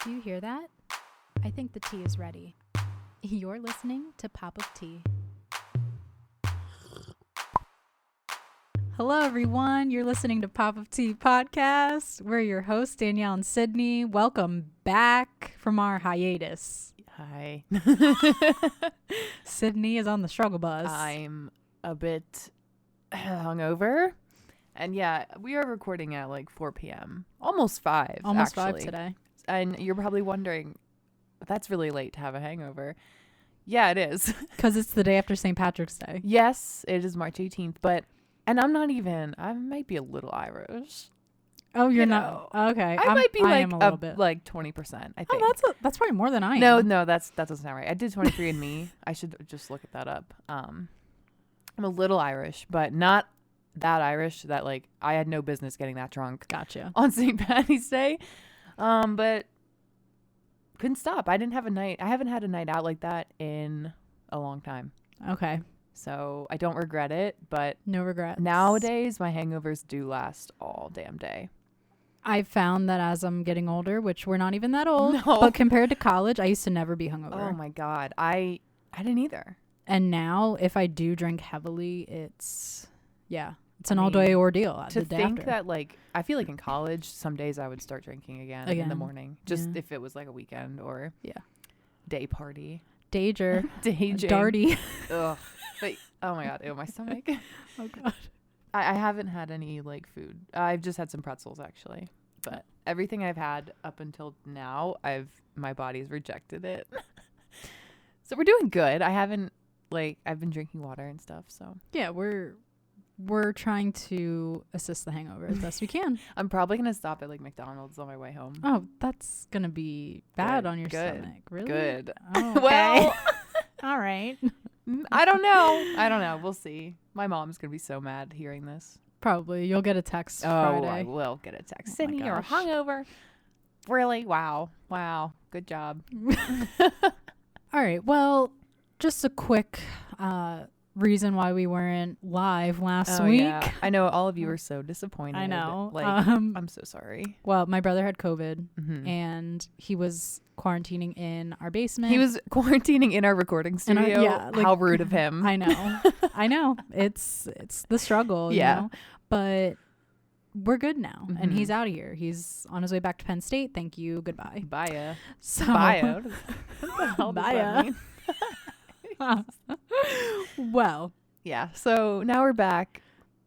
Do you hear that? I think the tea is ready. You're listening to Pop of Tea. Hello, everyone. You're listening to Pop of Tea podcast. We're your hosts, Danielle and Sydney. Welcome back from our hiatus. Hi. Sydney is on the struggle bus. I'm a bit hungover. And yeah, we are recording at like 4 p.m. Almost 5. Almost actually. 5 today. And you're probably wondering, that's really late to have a hangover. Yeah, it is. Because it's the day after St. Patrick's Day. Yes, it is March 18th. And I'm not even, I might be a little Irish. Oh, you're not? Okay. I might be I like am a little bit. like 20%, I think. Oh, that's probably more than I am. No, that doesn't sound right. I did 23andMe. I should just look at that up. I'm a little Irish, but not that Irish that like I had no business getting that drunk. Gotcha. On St. Patty's Day. But couldn't stop. I haven't had a night out like that in a long time. Okay. So I don't regret it, but No regrets. nowadays my hangovers do last all damn day. I've found that as I'm getting older, which we're not even that old, No. but compared to college, I used to never be hungover. Oh my God. I didn't either. And now if I do drink heavily, it's an all-day ordeal. To the day think after. that like, I feel like in college, some days I would start drinking again. In the morning, just Yeah. if it was like a weekend or Yeah. day party. Danger. Daging. Darty. Ugh. But, oh my God. Ew, my stomach. Oh God. I haven't had any like food. I've just had some pretzels actually, but everything I've had up until now, my body's rejected it. So we're doing good. I've been drinking water and stuff. So Yeah, we're trying to assist the hangover as best we can. I'm probably gonna stop at like McDonald's on my way home. Oh, that's gonna be bad Good, on your good, stomach. Really? Good. Oh, okay. Well, all right. I don't know. We'll see. My mom's gonna be so mad hearing this. Probably. You'll get a text Friday. Friday. I will get a text. Oh Sydney, my you're gosh. hungover. Really? Wow. Good job. All right. Well, just a quick reason why we weren't live last week. Yeah. I know all of you were so disappointed. I know. Like, I'm so sorry. Well, my brother had COVID Mhm. and he was quarantining in our basement. He was quarantining in our recording studio. How rude of him. I know. I know. It's the struggle, Yeah. you know? But we're good now. And Mhm. he's out of here. He's on his way back to Penn State. Thank you. Goodbye. Baya. So Baya. What the hell does Baya. that mean? Well, Yeah. So now we're back.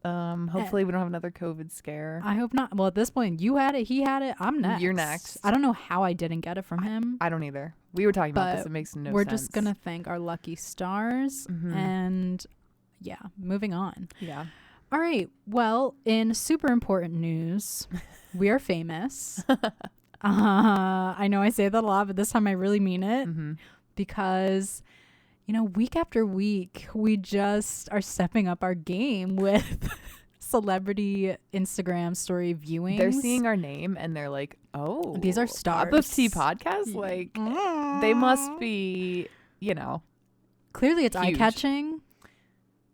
Hopefully we don't have another COVID scare. I hope not. Well, at this point, you had it. He had it. I'm next. You're next. I don't know how I didn't get it from him. I don't either. We were talking about But this. It makes no We're sense. just going to thank our lucky stars. Mhm. And yeah, moving on. Yeah. All right. Well, in super important news, we are famous. I know I say that a lot, but this time I really mean it Mm-hmm. because, week after week, we just are stepping up our game with celebrity Instagram story viewings. They're seeing our name and they're like, oh, These are Pop of Tea stars. podcast? Like, they must be, Clearly it's huge. eye-catching.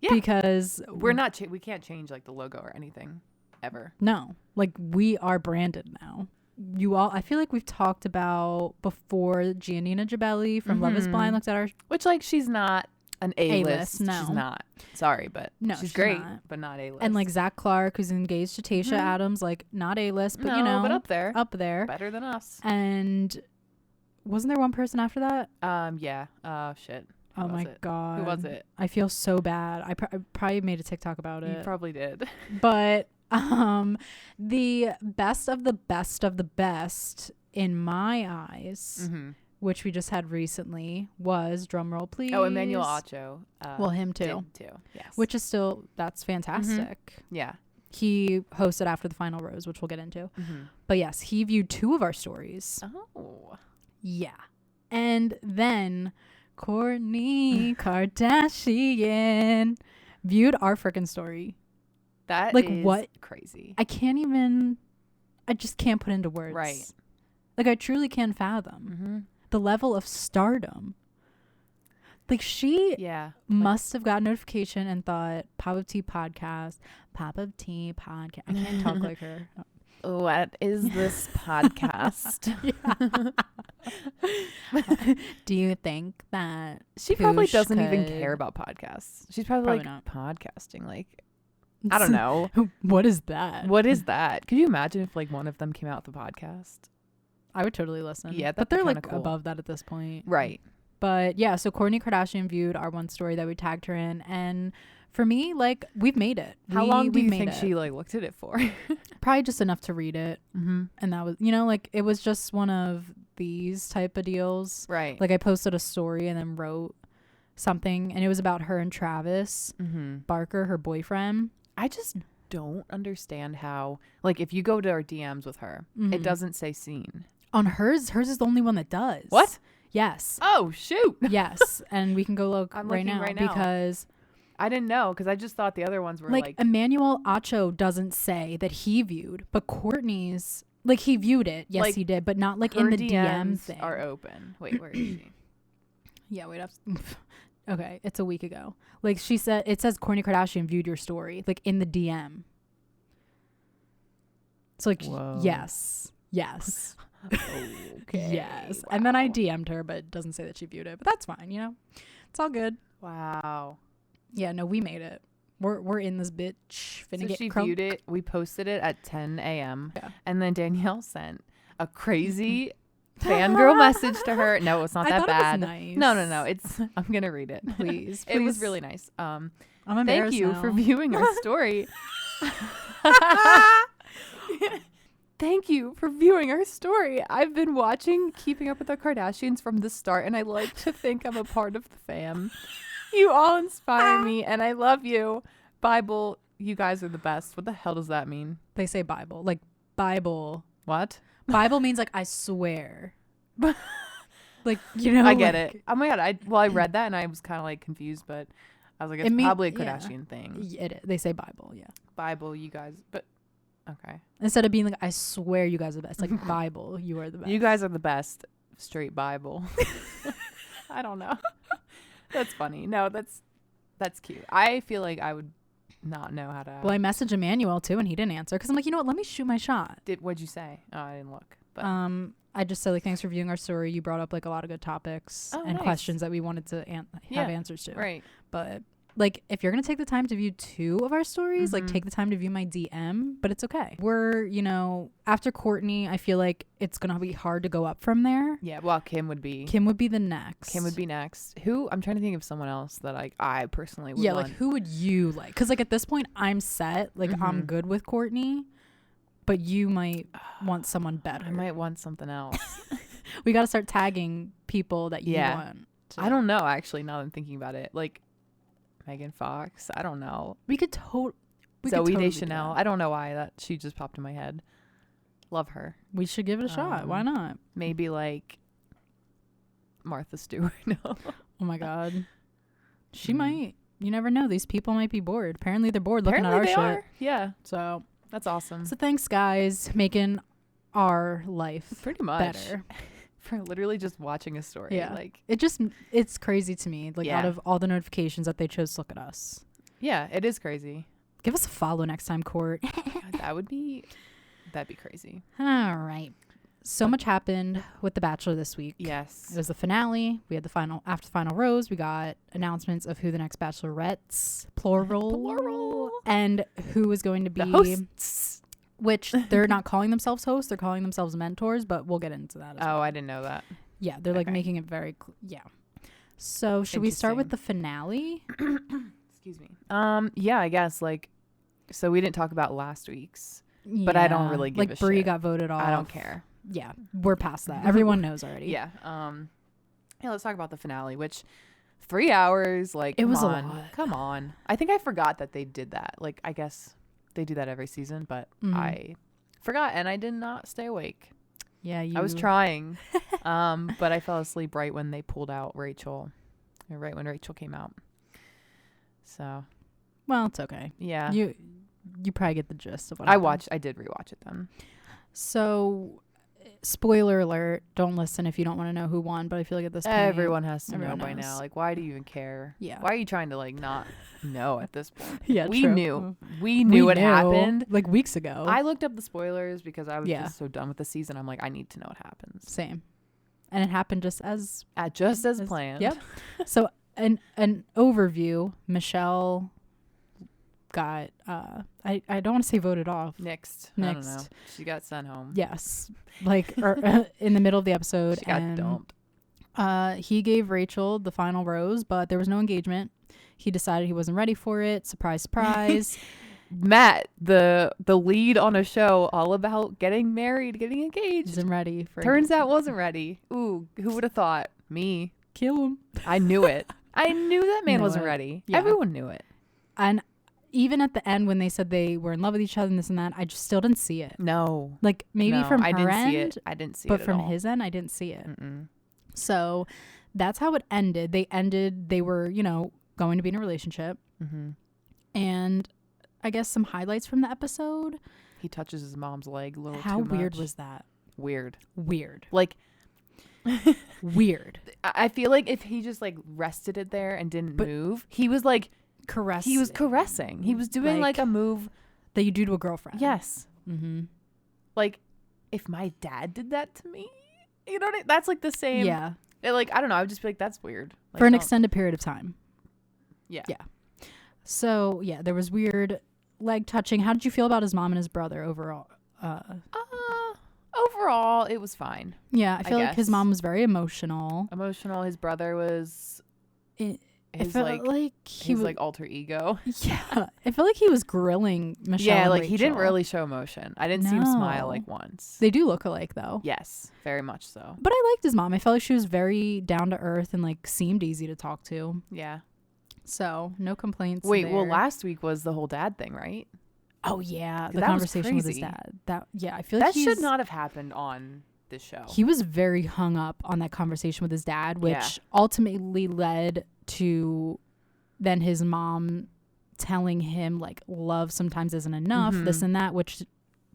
Yeah. Because we're not, we can't change like the logo or anything ever. No, like we are branded now. I feel like we've talked about before Giannina Gibelli from Love is Blind looked at our Which, like, she's not an A-list. No. She's not. Sorry, but No, she's she's great, not. but not A-list. and like Zach Clark, who's engaged to Tayshia Adams, like not A-list, but but up there. up there. Better than us. And wasn't there one person after that? Yeah. Shit. Who Oh was my it? God. Who was it? I feel so bad. I probably made a TikTok about You it. probably did. But the best of the best of the best in my eyes, Mm-hmm. which we just had recently, was drumroll please. Oh, Emmanuel Acho. Well, him too. Did too. Yes. Which is still, that's fantastic. Yeah. He hosted after the final rose, which we'll get into. Mm-hmm. But yes, he viewed 2 of our stories. Oh. Yeah. And then Kourtney Kardashian viewed our freaking story. That Like, is what? crazy. I just can't put into words. Right. Like, I truly can't fathom Mm-hmm. the level of stardom. Like, she Yeah. must have got notification and thought, Pop of Tea podcast. I can't talk like her. what is this podcast? Do you think that She probably Poosh doesn't even could- care about podcasts. She's probably like, not. podcasting. Like, I don't know. What is that? What is that? Could you imagine if like one of them came out with a podcast? I would totally listen. Yeah, but that'd be they're kinda like cool. above that at this point. Right. But yeah, so Kourtney Kardashian viewed our one story that we tagged her in, and for me, like, we've made it. How long do we've you made think it. she like looked at it for? Probably just enough to read it, Mm-hmm. and that was, you know, like, it was just one of these type of deals. Right. Like, I posted a story and then wrote something, and it was about her and Travis Barker, her boyfriend. I just don't understand how, like, if you go to our DMs with her, it doesn't say seen. On hers is the only one that does. What? Yes. Oh, shoot. Yes. And we can go look I'm right looking now, right now. because I didn't know, because I just thought the other ones were like Emmanuel Acho doesn't say that he viewed, but Kourtney's, like, he viewed it. Yes, Like, he did, but not like her in the DM DMs thing. are open. Wait, where is she? Yeah, wait. Okay, it's a week ago. Like, she said, it says Kourtney Kardashian viewed your story, like, in the DM. It's like, Whoa. yes. Okay. Yes. And then I DM'd her, but it doesn't say that she viewed it. But that's fine, you know? It's all good. Wow. Yeah, no, we made it. We're in this bitch. Finna So get she crunk. viewed it. We posted it at 10 a.m. Yeah. And then Danielle sent a crazy fangirl message to her. No, it's not I that thought bad. It was nice. No. It's I'm gonna read it. Please. It was please. really nice. I'm Thank embarrassed you now. for viewing our story. Thank you for viewing our story. I've been watching Keeping Up with the Kardashians from the start, and I like to think I'm a part of the fam. You all inspire me, and I love you. Bible, you guys are the best. What the hell does that mean? They say Bible. Like, Bible. What? Bible means, like, I swear. Like, you know. I get like, it. Oh my God. I read that, and I was kind of like confused, but I was like, it's probably a yeah. Kardashian thing. They say Bible, yeah. Bible, you guys. But, okay. Instead of being like, I swear you guys are the best. Like, Bible, you are the best. You guys are the best. Straight Bible. I don't know. That's funny. No, that's cute. I feel like I would not know how to. Well, I messaged Emmanuel too, and he didn't answer because I'm like, you know what? Let me shoot my shot. What'd you say? Oh, I didn't look. But I just said, like, thanks for viewing our story. You brought up, like, a lot of good topics and nice. questions that we wanted to have answers to. Right. But, like, if you're gonna take the time to view 2 of our stories, like, take the time to view my DM. But it's okay. We're, you know, after Kourtney, I feel like it's gonna be hard to go up from there. Yeah. Well, Kim would be the next. Kim would be next. Who? I'm trying to think of someone else that I personally would Yeah, want. like, who would you like? Because, like, at this point, I'm set. Like, I'm good with Kourtney, but you might want someone better. I might want something else. We got to start tagging people that you Yeah. want. I don't know, actually, now that I'm thinking about it. Like, Megan Fox. I don't know. We could totally. Zoe Deschanel. I don't know why that she just popped in my head. Love her. We should give it a shot. Why not? Maybe like Martha Stewart. No. Oh my God. She might. You never know. These people might be bored. Apparently they're bored looking at our shit. Are. Yeah. So That's awesome. So thanks, guys, making our life Pretty much better. for literally just watching a story. Yeah. Like, It's crazy to me. Like, Yeah. out of all the notifications that they chose to look at us. yeah, it is crazy. Give us a follow next time, Court. That'd be crazy. All right. So much happened with The Bachelor this week. Yes. It was the finale. We had after the final rose, we got announcements of who the next Bachelorettes, plural, and who is going to be The hosts. Which they're not calling themselves hosts, they're calling themselves mentors, but we'll get into that as well. I didn't know that. Yeah, they're like Okay. making it very yeah. So should we start with the finale? Excuse me. Yeah, I guess like, so we didn't talk about last week's, but I don't really give like a Brie shit. got voted off. I don't care. Yeah, we're past that. Everyone knows already. Yeah. Yeah, let's talk about the finale, which 3 hours, like, It was a come on. lot. Come on. I think I forgot that they did that. Like, I guess they do that every season, but I forgot and I did not stay awake. Yeah, I was trying, but I fell asleep right when they pulled out Rachael, or right when Rachael came out. So, Well, it's okay. yeah. You probably get the gist of what I happened. did rewatch it then. So spoiler alert, don't listen if you don't want to know who won, but I feel like at this point everyone has to know everyone by knows. now. Like, why do you even care? Yeah. Why are you trying to like not know at this point? Yeah, we true. knew. We knew what happened like weeks ago. I looked up the spoilers because I was Yeah. just so done with the season. I'm like, I need to know what happens. Same. And it happened just as planned. Yep. So an overview, Michelle got I don't want to say voted off. Next. I don't know. She got sent home. Yes. Like in the middle of the episode. She got dumped. He gave Rachael the final rose, but there was no engagement. He decided he wasn't ready for it. Surprise, surprise. Matt, the lead on a show all about getting married, getting engaged. Isn't ready for Turns out wasn't ready. Ooh, who would have thought? Me. Kill him. I knew it. I knew that man wasn't ready. Yeah. Everyone knew it. And even at the end when they said they were in love with each other and this and that, I just still didn't see it. No. Like maybe from her I didn't end, see it. I didn't see it but at from all. his end, I didn't see it. Mm-mm. So that's how it ended. They were, going to be in a relationship. Mm-hmm. And I guess some highlights from the episode. He touches his mom's leg a little How too much. weird was that? Weird. Like, weird. I feel like if he just like rested it there and didn't move, he was like Caress. he was caressing. He was doing like a move that you do to a girlfriend. Yes. Mm-hmm. Like if my dad did that to me, you know what that's like the same. Yeah. Like I don't know. I would just be like, that's weird. Like, for an extended period of time. Yeah. Yeah. So yeah, there was weird leg touching. How did you feel about his mom and his brother overall? Overall, it was fine. Yeah, I feel like his guess. mom was very emotional. His brother was I his felt like he was like alter ego. Yeah, I feel like he was grilling Michelle. Yeah, and like he didn't Rachael. really show emotion. I didn't see him smile No. like once. They do look alike though. Yes, very much so. But I liked his mom. I felt like she was very down to earth and like seemed easy to talk to. Yeah. So no complaints. Wait, well, there. last week was the whole dad thing, right? Oh yeah, the that was conversation with his crazy. dad. I feel like That should not have happened on this show. He was very hung up on that conversation with his dad, which ultimately led to then his mom telling him like love sometimes isn't enough, this and that, which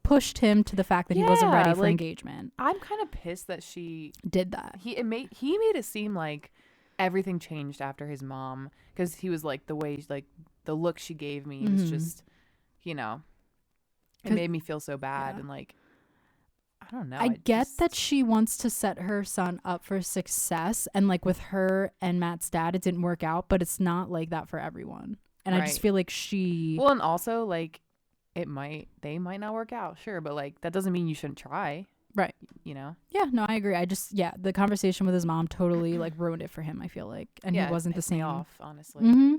pushed him to the fact that he wasn't ready for engagement. I'm kind of pissed that she did that. He made it seem like everything changed after his mom, because he was like the way like the look she gave me was just, it made me feel so bad and like I don't know. I get that she wants to set her son up for success, and like with her and Matt's dad it didn't work out, but it's not like that for everyone. And I just feel like well, and also like they might not work out, sure, but like that doesn't mean you shouldn't try. Right. Yeah, no, I agree. I just the conversation with his mom totally like ruined it for him, I feel like. And he wasn't the same. Off, honestly. Mm-hmm.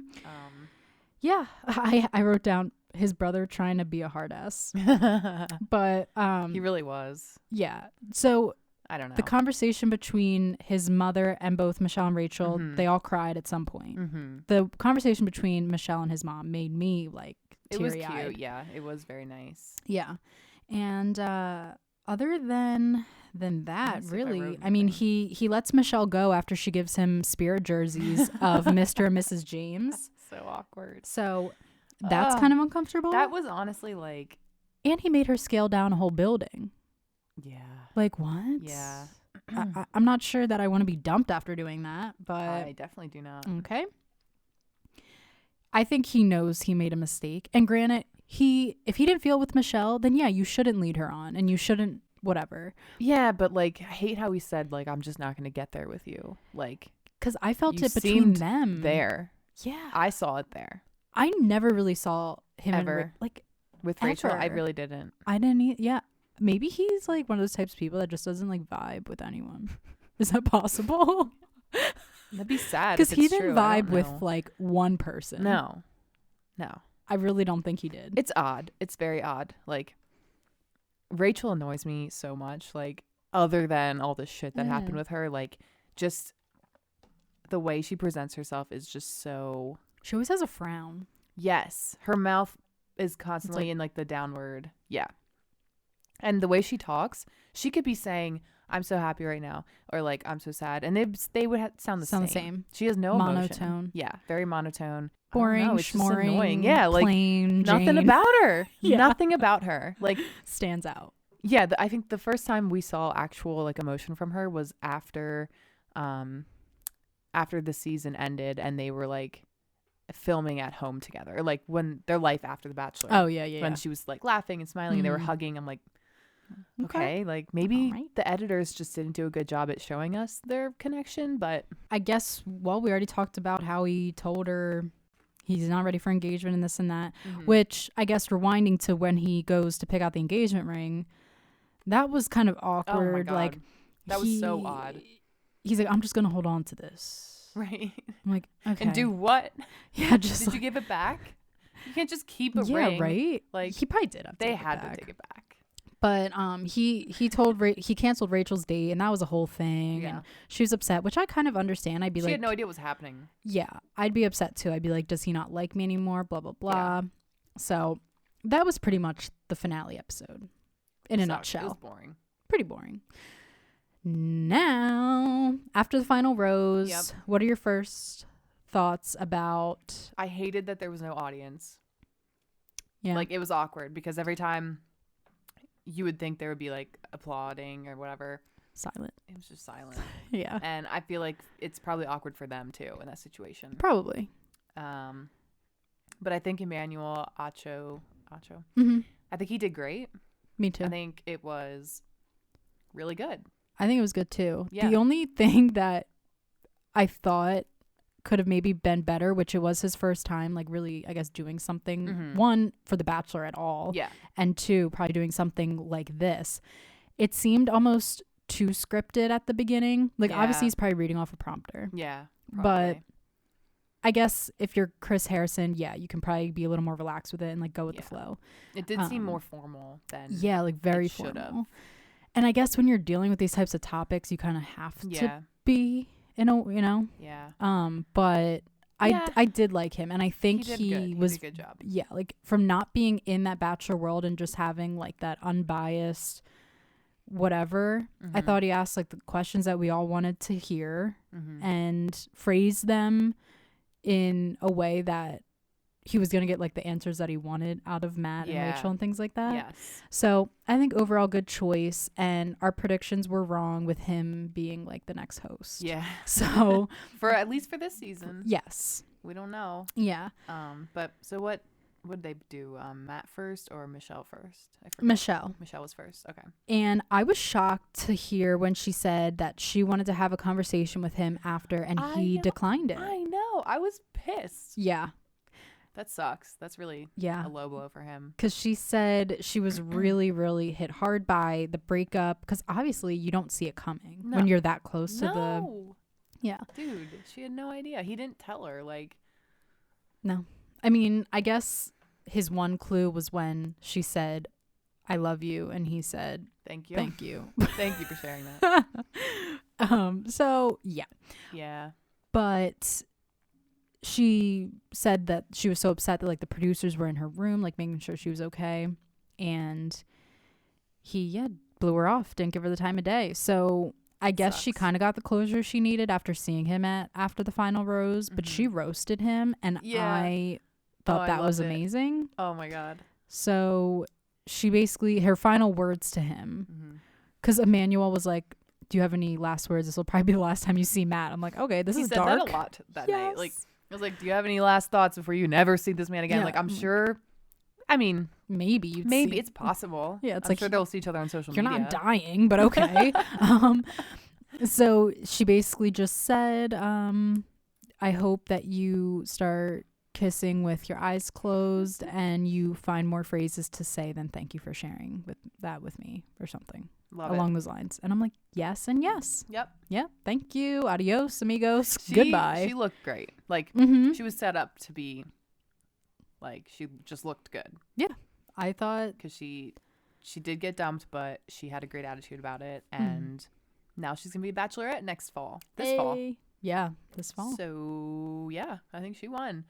Yeah. I wrote down his brother trying to be a hard ass. But he really was. Yeah. So I don't know. the conversation between his mother and both Michelle and Rachael, they all cried at some point. The conversation between Michelle and his mom made me like teary-eyed. It was cute. Yeah, it was very nice. Yeah. And other than that, really, I mean, he lets Michelle go after she gives him spirit jerseys of Mr. and Mrs. James. So awkward. So that's kind of uncomfortable. That was honestly like... And he made her scale down a whole building. Yeah. Like, what? Yeah. I'm not sure that I want to be dumped after doing that, but... I definitely do not. Okay. I think he knows he made a mistake. And granted, if he didn't feel with Michelle, then yeah, you shouldn't lead her on and you shouldn't whatever. Yeah, but like, I hate how he said, like, I'm just not going to get there with you. Like... Because I felt it between them. There. Yeah. I saw it there. I never really saw him ever. With Rachael, I ever. really didn't. I didn't. Yeah. Maybe he's like one of those types of people that just doesn't like vibe with anyone. Is that possible? That'd be sad. Because he didn't true. vibe with like one person. No. I really don't think he did. It's odd. It's very odd. Like, Rachael annoys me so much. Like, other than all the shit that happened with her, like, just the way she presents herself is just so... She always has a frown. Yes. Her mouth is constantly in like the downward. Yeah. And the way she talks, she could be saying, I'm so happy right now, or like, I'm so sad. And they would sound the same. She has no monotone. emotion. Yeah. Very monotone. Boring, it's just schmoring, annoying. Yeah. Like, plain nothing Jane. about her. Yeah. Nothing about her. Like, stands out. Yeah, I think the first time we saw actual like emotion from her was after the season ended and they were like filming at home together, like when their life after The Bachelor. Oh yeah. When she was like laughing and smiling and they were hugging. I'm like, okay, like maybe the editors just didn't do a good job at showing us their connection. But I guess, well, we already talked about how he told her he's not ready for engagement and this and that, which I guess rewinding to when he goes to pick out the engagement ring, that was kind of awkward. Oh my God. Like that was so odd. He's like, I'm just gonna hold on to this. Right. I'm like, okay. And do what? Yeah, just did you give it back? You can't just keep a ring. Yeah, right. Like he probably did. They had to take it back. But he canceled Rachel's date, and that was a whole thing. Yeah. And she was upset, which I kind of understand. I'd be like, she had no idea what was happening. Yeah, I'd be upset too. I'd be like, does he not like me anymore? Blah blah blah. Yeah. So that was pretty much the finale episode in a nutshell. It was boring. Pretty boring. Now, after the final rose, what are your first thoughts about? I hated that there was no audience. Yeah, like it was awkward because every time you would think there would be like applauding or whatever. Silent. It was just silent. Yeah. And I feel like it's probably awkward for them too in that situation. Probably. But I think Emmanuel Acho, I think he did great. Me too. I think it was really good. I think it was good too. Yeah. The only thing that I thought could have maybe been better, which it was his first time like really I guess doing something, one, for The Bachelor at all, and two, probably doing something like this. It seemed almost too scripted at the beginning. Like obviously he's probably reading off a prompter, but I guess if you're Chris Harrison, you can probably be a little more relaxed with it and like go with the flow. It did seem more formal than like very formal. And I guess when you're dealing with these types of topics, you kind of have to be but I did like him, and I think he was did a good job. Yeah, like from not being in that Bachelor world and just having like that unbiased whatever, I thought he asked like the questions that we all wanted to hear and phrased them in a way that he was going to get like the answers that he wanted out of Matt and Rachel and things like that. Yes. So I think overall good choice, and our predictions were wrong with him being like the next host. Yeah. So for at least for this season. Yes. We don't know. Yeah. But so what would they do? Matt first or Michelle first? Michelle. Michelle was first. Okay. And I was shocked to hear when she said that she wanted to have a conversation with him after, and he declined it. I know. I was pissed. Yeah. That sucks. That's really a low blow for him. Because she said she was really, really hit hard by the breakup, because obviously you don't see it coming when you're that close to the... Yeah. Dude, she had no idea. He didn't tell her. Like... No. I mean, I guess his one clue was when she said, I love you, and he said, Thank you. Thank you. Thank you for sharing that. So, yeah. Yeah. But... she said that she was so upset that like the producers were in her room, like making sure she was okay, and he blew her off, didn't give her the time of day. So I guess she kind of got the closure she needed after seeing him after the final rose, but she roasted him, and I thought that was amazing. Oh my God. So she basically, her final words to him, because Emmanuel was like, do you have any last words? This will probably be the last time you see Matt. I'm like, okay, this is dark. He said that a lot that night. Like, I was like, do you have any last thoughts before you never see this man again? Like, I'm sure, I mean, maybe it's possible. Yeah, it's I'm sure they'll see each other on social media. You're not dying, but okay. So she basically just said, I hope that you start kissing with your eyes closed and you find more phrases to say than thank you for sharing with me or something. Along those lines. And I'm like, yes and yes. Yep. Yeah. Thank you. Adios, amigos. Goodbye. She looked great. Like, she was set up to be, like, she just looked good. Yeah. I thought. Because she did get dumped, but she had a great attitude about it. And now she's going to be a Bachelorette next fall. This fall. Yeah. This fall. So, yeah. I think she won.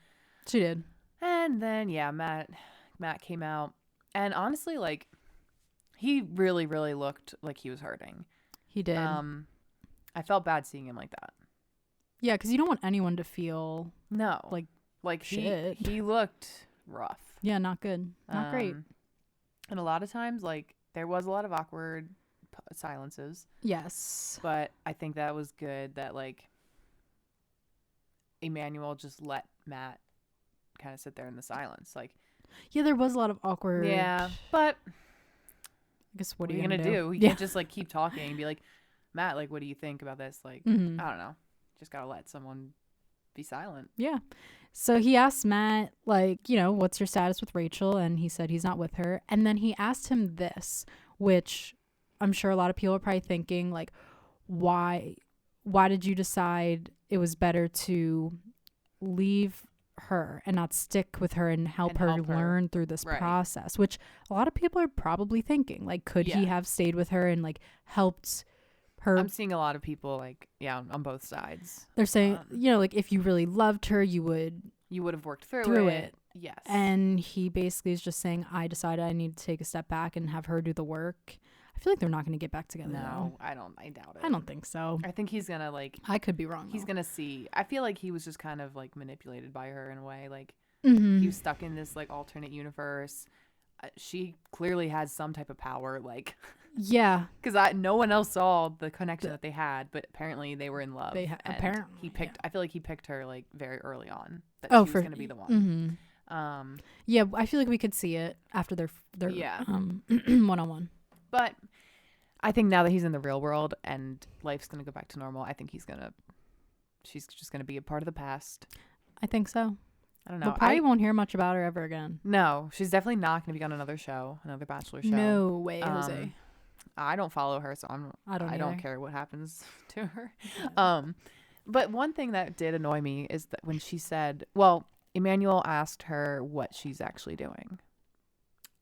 She did. And then, Matt came out. And honestly, like, he really, really looked like he was hurting. He did. I felt bad seeing him like that. Yeah, because you don't want anyone to feel like shit. He looked rough. Yeah, not good. Not great. And a lot of times, like, there was a lot of awkward silences. Yes. But I think that was good that, like, Emmanuel just let Matt kind of sit there in the silence. Like, yeah, there was a lot of awkward. Yeah, but I guess what are you going to do? You Yeah. can't just, like, keep talking and be like, Matt, like, what do you think about this? Like, Mhm. I don't know. Just got to let someone be silent. Yeah. So he asked Matt, like, you know, what's your status with Rachael? And he said he's not with her. And then he asked him this, which I'm sure a lot of people are probably thinking, like, why did you decide it was better to leave her and not stick with her and help her learn through this process? Which a lot of people are probably thinking, like, could he have stayed with her and, like, helped her? I'm seeing a lot of people, like, on both sides. They're saying, you know, like, if you really loved her, you would have worked through it. Yes. And he basically is just saying, I decided I need to take a step back and have her do the work. I feel like they're not going to get back together. No, I doubt it. I don't think so. I think he's going to, like, I could be wrong. He's going to see. I feel like he was just kind of, like, manipulated by her in a way. Like, Mm-hmm. he was stuck in this, like, alternate universe. She clearly has some type of power, like, yeah, because no one else saw the connection that they had, but apparently they were in love. Apparently he picked. I feel like he picked her, like, very early on that Oh, she was going to be the one. Mm-hmm. Yeah, I feel like we could see it after their one-on-one. But I think now that he's in the real world and life's going to go back to normal, I think she's just going to be a part of the past. I think so. I don't know. We probably won't hear much about her ever again. No, she's definitely not going to be on another show, another Bachelor show. No way, Jose. I don't follow her, so I don't care what happens to her. Yeah. But one thing that did annoy me is that when she said, well, Emmanuel asked her what she's actually doing.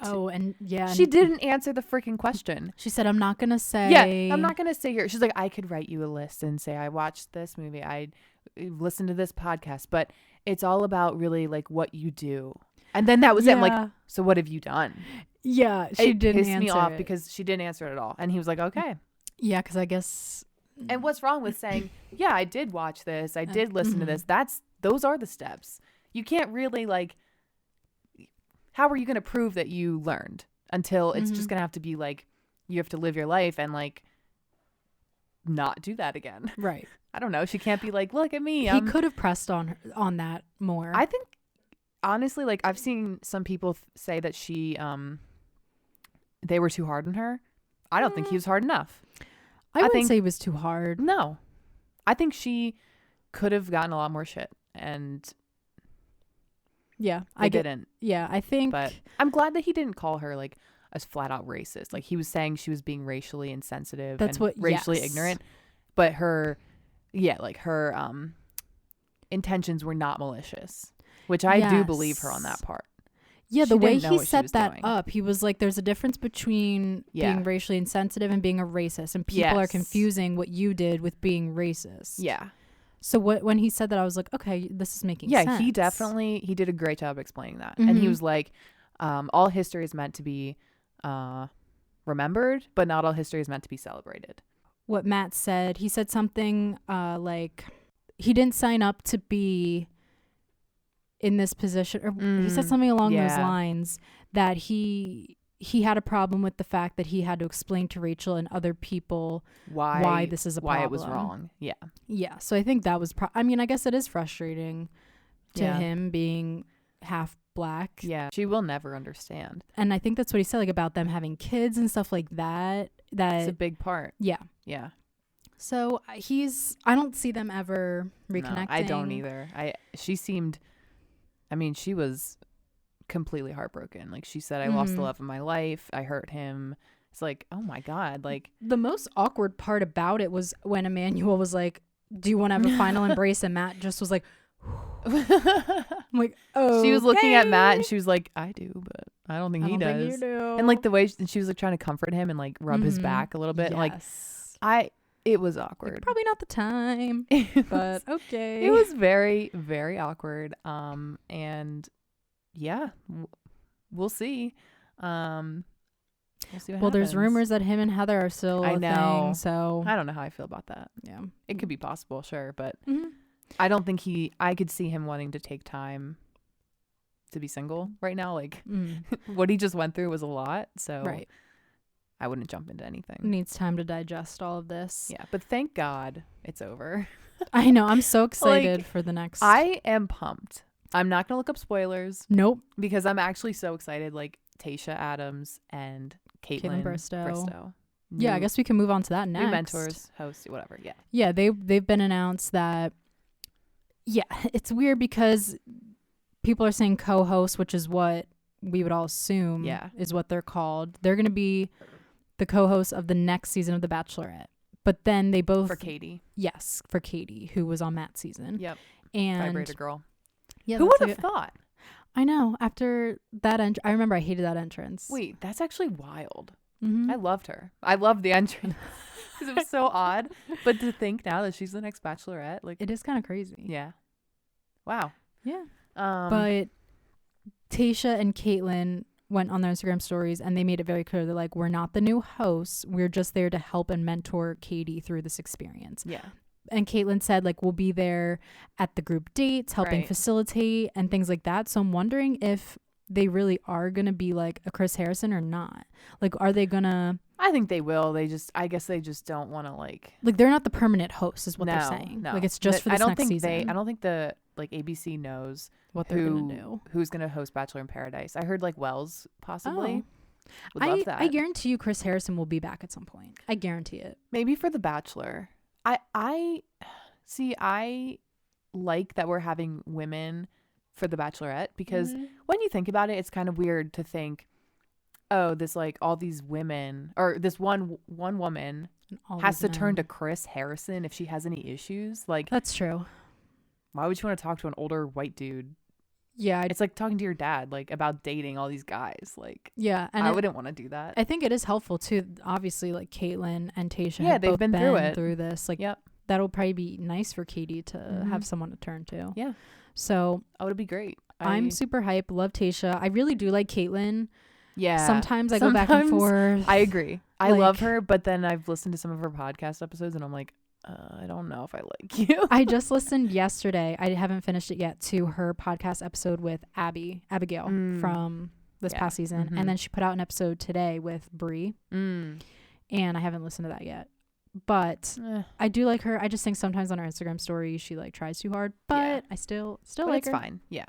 Oh, and yeah. She didn't answer the freaking question. She said, I'm not going to say. Yeah, I'm not going to say here. She's like, I could write you a list and say, I watched this movie. I listened to this podcast, but it's all about really, like, what you do. And then that was it. I'm like, so what have you done? Yeah, she didn't answer. It pissed me off because she didn't answer it at all. And he was like, okay. Yeah, because I guess. And what's wrong with saying, yeah, I did watch this. I did listen to this. Those are the steps. You can't really, like, how are you going to prove that you learned until it's just going to have to be like, you have to live your life and, like, not do that again. Right. I don't know. She can't be like, look at me. He could have pressed on that more. I think, honestly, like, I've seen some people say that they were too hard on her. I don't think he was hard enough. I wouldn't say he was too hard. No. I think she could have gotten a lot more shit. And yeah, I didn't. Yeah, I think. But I'm glad that he didn't call her, like, a flat out racist. Like, he was saying she was being racially insensitive racially ignorant. But her intentions were not malicious, which I do believe her on that part. Yeah, the way he set that up, he was like, there's a difference between being racially insensitive and being a racist. And people are confusing what you did with being racist. Yeah. So when he said that, I was like, okay, this is making sense. Yeah, he did a great job explaining that. And he was like, all history is meant to be remembered, but not all history is meant to be celebrated. What Matt said, he said something like he didn't sign up to be in this position, or he said something along those lines, that he had a problem with the fact that he had to explain to Rachael and other people why this is a problem. Why it was wrong. Yeah. Yeah. So I think that was, I mean, I guess it is frustrating to him being half black. Yeah. She will never understand. And I think that's what he said, like, about them having kids and stuff like that. That's a big part. Yeah. Yeah. So I don't see them ever reconnecting. No, I don't either. She was completely heartbroken. Like, she said, I lost the love of my life. I hurt him. It's like, oh my God. Like, the most awkward part about it was when Emmanuel was like, do you want to have a final embrace? And Matt just was like, I'm like, oh. She was looking at Matt and she was like, I do, but I don't think he does. And, like, the way she was, like, trying to comfort him and, like, rub his back a little bit. Yes. Like, it was awkward. Like, probably not the time, but okay. It was very, very awkward. And yeah, we'll see. We'll see what happens. There's rumors that him and Heather are still a thing, so I don't know how I feel about that. Yeah. It could be possible, sure, but I don't think I could see him wanting to take time to be single right now. Like, what he just went through was a lot. So right. I wouldn't jump into anything. Needs time to digest all of this. Yeah, but thank God it's over. I know. I'm so excited for the next. I am pumped. I'm not gonna look up spoilers. Nope. Because I'm actually so excited. Like Tayshia Adams and Kaitlyn Bristowe. Yeah, I guess we can move on to that next. New mentors, hosts, whatever. Yeah. Yeah, they've been announced that. Yeah, it's weird because people are saying co-host, which is what we would all assume is what they're called. They're going to be the co-hosts of the next season of The Bachelorette. But then they both... For Katie. Yes, for Katie, who was on Matt's season. Yep. And Vibrator girl. Yeah, who would have thought? I know. After that, I remember I hated that entrance. Wait, that's actually wild. Mm-hmm. I loved her. I loved the entrance because it was so odd. But to think now that she's the next Bachelorette, like it is kind of crazy. Yeah. Wow. Yeah. But Tayshia and Kaitlyn went on their Instagram stories and they made it very clear that like we're not the new hosts. We're just there to help and mentor Katie through this experience. Yeah. And Kaitlyn said like we'll be there at the group dates, helping facilitate and things like that. So I'm wondering if they really are gonna be like a Chris Harrison or not. Like are they gonna... I think they will. I guess they just don't want to like they're not the permanent hosts is what they're saying. No. Like it's just for this next season. I don't think the like ABC knows what they're gonna do. Who's gonna host Bachelor in Paradise. I heard like Wells possibly. Would love that. I guarantee you Chris Harrison will be back at some point. I guarantee it. Maybe for The Bachelor. I like that we're having women for The Bachelorette because when you think about it, it's kind of weird to think, oh, this like all these women or this one woman has to turn to Chris Harrison if she has any issues. Like that's true. Why would you want to talk to an older white dude? Yeah, it's like talking to your dad like about dating all these guys. Like yeah, and I wouldn't want to do that. I think it is helpful too. Obviously, like Kaitlyn and Tayshia, yeah, they've been through this. Like, that'll probably be nice for Katie to have someone to turn to. Yeah. So it'd be great. I'm super hype. Love Tayshia. I really do like Kaitlyn. Yeah. Sometimes I go back and forth. I agree. I love her, but then I've listened to some of her podcast episodes and I'm like, I don't know if I like you. I just listened yesterday. I haven't finished it yet to her podcast episode with Abigail from this past season. And then she put out an episode today with Bree. And I haven't listened to that yet. But I do like her. I just think sometimes on her Instagram story she like tries too hard, but I still like it's her. Fine. Yeah.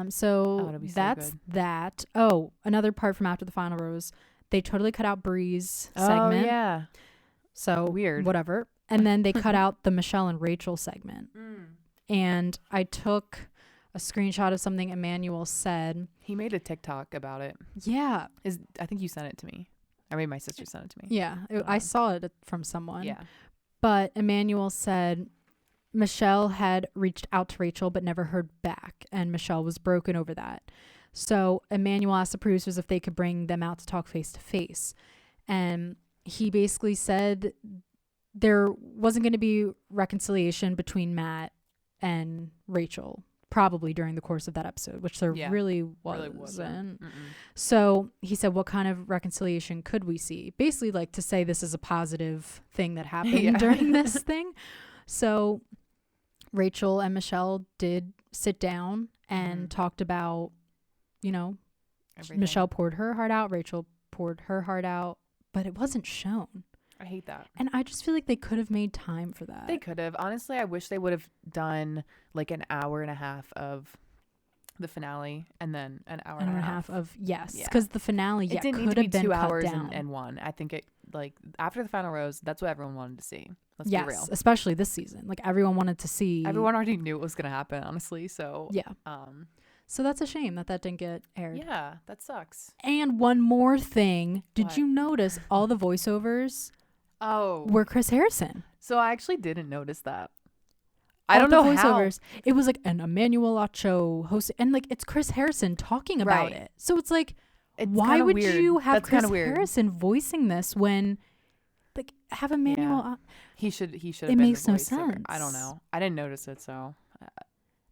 So that's that. Oh, another part from After the Final Rose. They totally cut out Bree's segment. Oh yeah. So weird. Whatever. And then they cut out the Michelle and Rachael segment. And I took a screenshot of something Emmanuel said. He made a TikTok about it. Yeah. I think you sent it to me. I mean, my sister sent it to me. Yeah. I saw it from someone. Yeah. But Emmanuel said Michelle had reached out to Rachael but never heard back. And Michelle was broken over that. So Emmanuel asked the producers if they could bring them out to talk face to face. And he basically said there wasn't going to be reconciliation between Matt and Rachael probably during the course of that episode, which there really wasn't. So he said, what kind of reconciliation could we see? Basically like to say this is a positive thing that happened during this thing. So Rachael and Michelle did sit down and talked about, everything. Michelle poured her heart out, Rachael poured her heart out, but it wasn't shown. I hate that. And I just feel like they could have made time for that. They could have. Honestly, I wish they would have done like an hour and a half of the finale and then an hour and a half of because the finale it didn't need to be 2 hours and one. I think it like After the Final Rose, that's what everyone wanted to see. Let's be real. Especially this season. Like everyone wanted to see. Everyone already knew what was gonna happen, honestly. So so that's a shame that didn't get aired. Yeah, that sucks. And one more thing, did you notice all the voiceovers? Were Chris Harrison. So I actually didn't notice that. I don't know voiceovers. How. It was like an Emmanuel Acho host, and like it's Chris Harrison talking about it. So it's like, why would you have Chris Harrison voicing this when, like, have Emmanuel? He should. It makes no sense. I don't know. I didn't notice it. So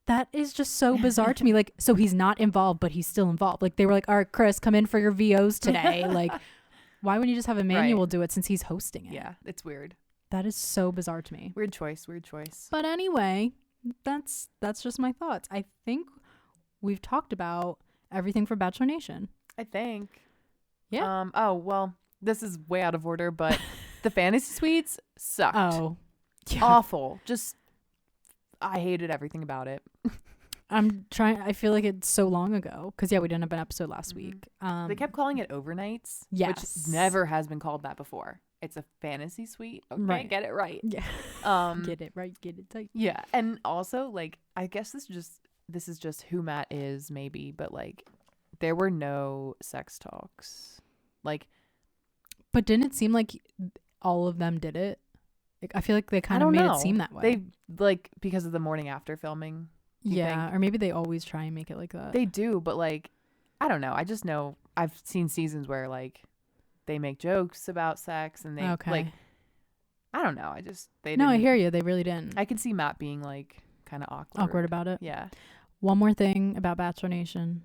that is just so bizarre to me. Like, so he's not involved, but he's still involved. Like they were like, all right, Chris, come in for your VOs today. Like. Why wouldn't you just have Emmanuel do it since he's hosting it? Yeah, it's weird. That is so bizarre to me. Weird choice. But anyway, that's just my thoughts. I think we've talked about everything for Bachelor Nation. I think. Yeah. this is way out of order, but the fantasy suites sucked. Oh, yeah. Awful. Just, I hated everything about it. I feel like it's so long ago because we didn't have an episode last week. They kept calling it overnights, yes, which never has been called that before. It's a fantasy suite. Okay, right. Get it right. Yeah. Get it right. Get it tight. Yeah, and also like I guess this is just who Matt is maybe, but like there were no sex talks. Like, but didn't it seem like all of them did it? Like, I feel like they kind of made it seem that way. They like because of the morning after filming. Yeah, or maybe they always try and make it like that. They do, but like I don't know. I just know I've seen seasons where like they make jokes about sex and they like I don't know. I hear you. They really didn't. I could see Matt being like kind of awkward about it. Yeah. One more thing about Bachelor Nation.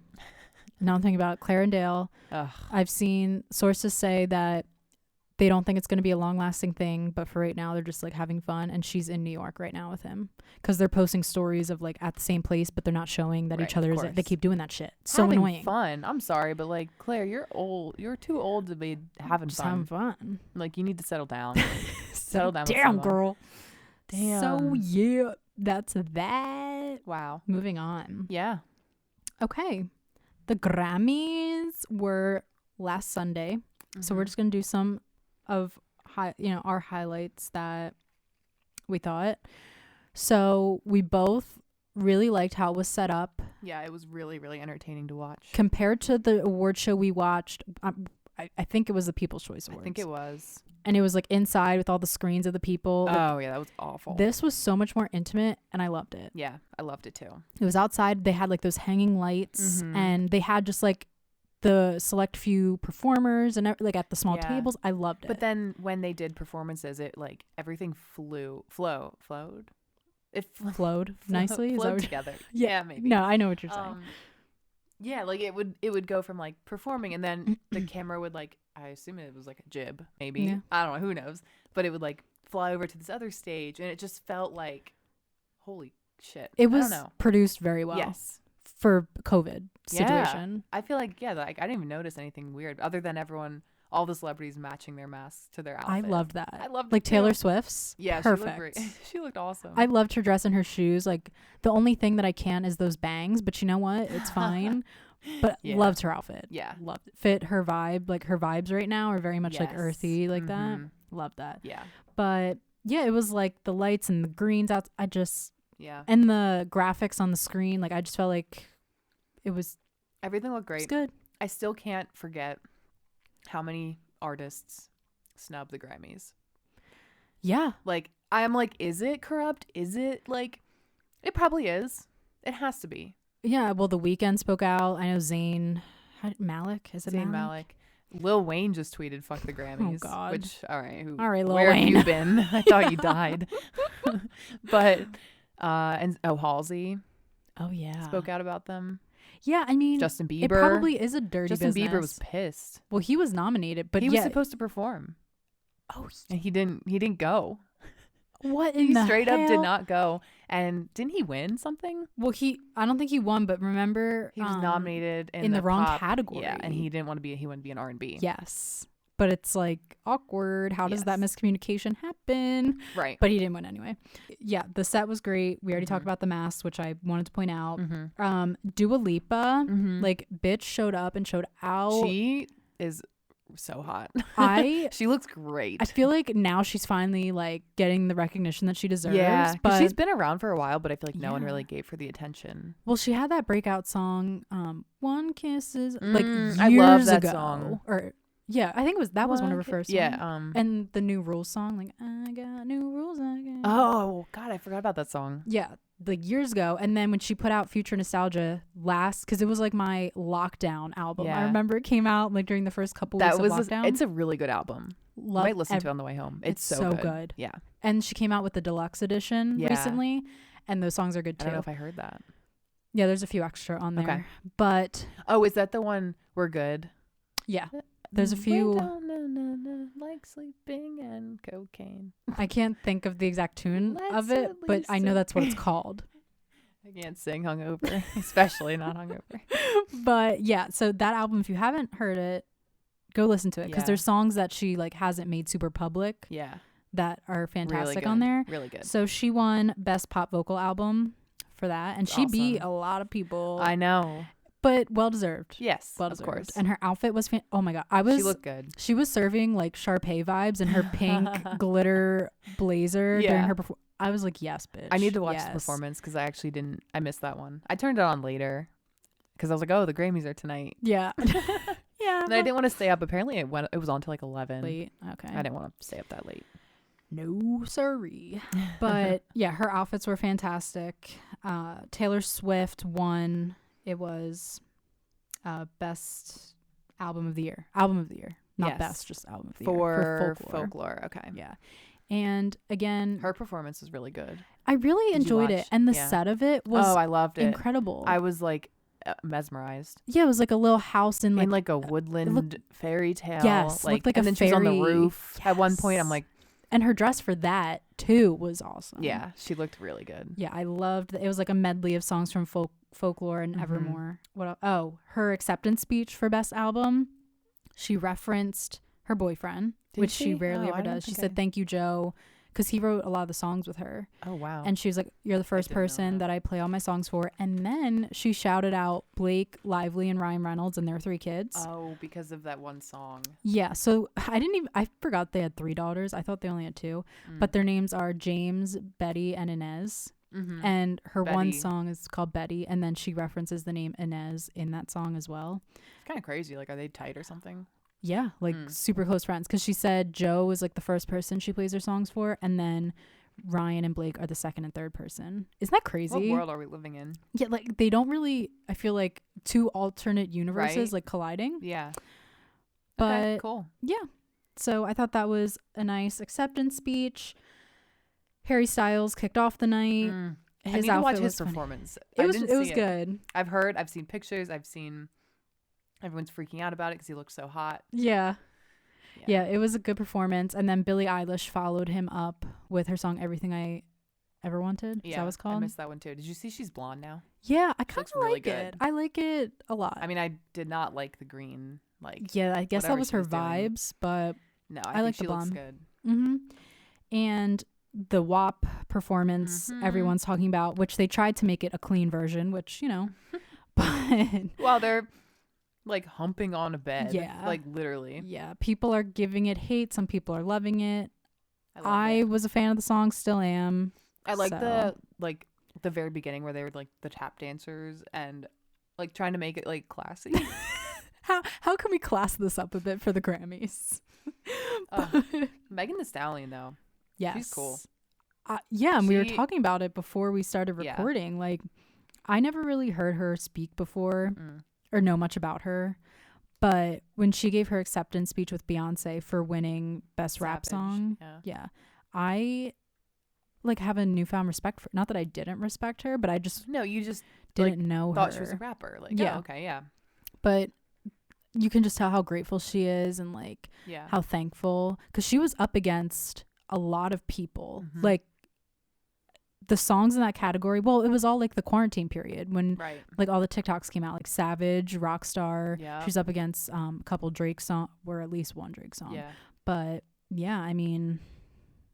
Now I'm thinking about Claire and Dale. Ugh. I've seen sources say that they don't think it's going to be a long-lasting thing, but for right now, they're just like having fun. And she's in New York right now with him because they're posting stories of like at the same place, but they're not showing that each other is. They keep doing that shit. So having annoying. Fun. I'm sorry, but like Claire, you're old. You're too old to be having just fun. having fun. Like you need to settle down. Settle down. Damn, girl. Damn. So yeah, that's that. Wow. Moving on. Yeah. Okay. The Grammys were last Sunday, so we're just gonna do some of our highlights that we thought. So we both really liked how it was set up. Yeah, it was really, really entertaining to watch. Compared to the award show we watched, I think it was the People's Choice Awards. I think it was. And it was like inside with all the screens of the people. Oh, yeah, that was awful. This was so much more intimate and I loved it. Yeah, I loved it too. It was outside. They had like those hanging lights and they had just like the select few performers and like at the small tables. I loved it. But then when they did performances, it like everything flowed. It flowed nicely. Flowed together. Yeah, maybe. No, I know what you're saying. Yeah, like it would go from like performing and then the camera would like, I assume it was like a jib, maybe. Yeah. I don't know, who knows. But it would like fly over to this other stage and it just felt like, holy shit. It was produced very well. Yes. For COVID situation. I feel like, like I didn't even notice anything weird other than all the celebrities matching their masks to their outfit. I loved that. I loved like it Taylor too. Swift's. Yeah, perfect. She looked awesome. I loved her dress and her shoes. Like the only thing that I can't is those bangs, but you know what? It's fine. But loved her outfit. Yeah. Loved it. Fit her vibe. Like her vibes right now are very much like earthy like that. Loved that. Yeah. But yeah, it was like the lights and the greens out. And the graphics on the screen. Like I just felt like everything looked great. It's good. I still can't forget how many artists snub the Grammys. Yeah. Like I'm like, is it corrupt? Is it like, it probably is. It has to be. Yeah. Well, The Weeknd spoke out. I know Zayn Malik. Is it Zayn Malik? Lil Wayne just tweeted "fuck the Grammys." Oh God. Which all right, Lil where Wayne. have you been? I thought you died. But Halsey. Oh yeah. Spoke out about them. Yeah, I mean, Justin Bieber. It probably is a dirty business. Justin Bieber was pissed. Well, he was nominated, but he was supposed to perform. Oh, and he didn't go. What in the straight hell? up did not go. And didn't he win something? Well, I don't think he won, but remember he was nominated in the wrong pop, category. Yeah, and he wanted to be an R&B. Yes. But it's like awkward. How does that miscommunication happen? Right. But he didn't win anyway. Yeah, the set was great. We already talked about the masks, which I wanted to point out. Dua Lipa, like bitch showed up and showed out. She is so hot. She looks great. I feel like now she's finally like getting the recognition that she deserves. Yeah, but she's been around for a while, but I feel like no one really gave her the attention. Well, she had that breakout song, "One Kiss" is like years I love that ago. song. Or yeah, I think it was one of her first. Yeah, and the New Rules song, like I got new rules again. Oh God, I forgot about that song. Yeah, like years ago. And then when she put out Future Nostalgia because it was like my lockdown album. I remember it came out like during the first couple weeks of lockdown. It's a really good album. Love might listen to it on the way home. It's so good. Yeah. And she came out with the deluxe edition recently, and those songs are good too. I don't know if I heard that. Yeah, there's a few extra on there. Okay. But is that the one We're Good? Yeah. There's a few like sleeping and cocaine. I can't think of the exact tune of it, but I know that's what it's called. I can't sing hungover, especially not hungover. But yeah, so that album, if you haven't heard it, Go listen to it because Yeah. there's songs that she like hasn't made super public Yeah. that are fantastic Really on good. there. Really good. So she won Best Pop Vocal Album for that, and she beat Awesome. a lot of people. I know. But well deserved. Yes, Well of deserved. course. And her outfit was oh my god, She looked good. She was serving like Sharpay vibes in her pink glitter blazer during her performance. I was like, yes, bitch. I need to watch the performance because I actually didn't. I missed that one. I turned it on later because I was like, oh, the Grammys are tonight. Yeah. Yeah. And I didn't want to stay up. Apparently, it was on till like 11. Late. Okay. I didn't want to stay up that late. No, sorry. But yeah, her outfits were fantastic. Taylor Swift won. It was best album of the year. Not best, just album of the year. For folklore. Okay. Yeah. And again, her performance was really good. I really enjoyed it. And the Yeah. set of it was I loved it. Incredible. I was like mesmerized. Yeah, it was like a little house in like a woodland fairy tale. Yes, like and then a she was on the fairy. roof. Yes. At one point, I'm like, and her dress for that too was awesome. yeah, she looked really good. Yeah, I loved it. It was like a medley of songs from folklore and Evermore. Her acceptance speech for best album, she referenced her boyfriend, which she rarely ever does. She said, "Thank you, Joe," because he wrote a lot of the songs with her. Oh wow. And she was like, "You're the first person that I play all my songs for." And then she shouted out Blake Lively and Ryan Reynolds and their 3 kids. Oh, because of that one song. Yeah, so I forgot they had 3 daughters. I thought they only had 2, but their names are James, Betty, and Inez. Mm-hmm. And her one song is called Betty, and then she references the name Inez in that song as well. It's kind of crazy. Like, are they tight or something? Yeah, like super close friends. Because she said Joe was like the first person she plays her songs for, and then Ryan and Blake are the second and third person. Isn't that crazy? What world are we living in? Yeah, like they don't really. I feel like 2 alternate universes like colliding. Yeah. But okay, cool. Yeah. So I thought that was a nice acceptance speech. Harry Styles kicked off the night. I need to watch his performance. It was good. I've seen pictures. I've seen everyone's freaking out about it because he looks so hot. Yeah, it was a good performance. And then Billie Eilish followed him up with her song "Everything I Ever Wanted." Is that what it's called? I missed that one too. Did you see she's blonde now? Yeah, I kind of really like it. I like it a lot. I mean, I did not like the green. Yeah, I guess that was her vibes, but no, I like she the looks blonde. good. And the WAP performance everyone's talking about, which they tried to make it a clean version, which but well, they're like humping on a bed. Yeah, like literally. Yeah, people are giving it hate. Some people are loving it. I was a fan of the song, still am. I like the very beginning where they were like the tap dancers and like trying to make it like classy. How can we class this up a bit for the Grammys? Megan Thee Stallion though. Yes, she's cool. And we were talking about it before we started recording. Yeah. Like, I never really heard her speak before or know much about her. But when she gave her acceptance speech with Beyonce for winning Best Rap Song, I like have a newfound respect for. Not that I didn't respect her, but I just you just didn't know thought her. She was a rapper. Like, okay, But you can just tell how grateful she is and like how thankful, because she was up against a lot of people. Like the songs in that category, well, it was all like the quarantine period when like all the TikToks came out, like Savage, Rockstar. She's up against a couple Drake song, or at least one Drake song. But I mean,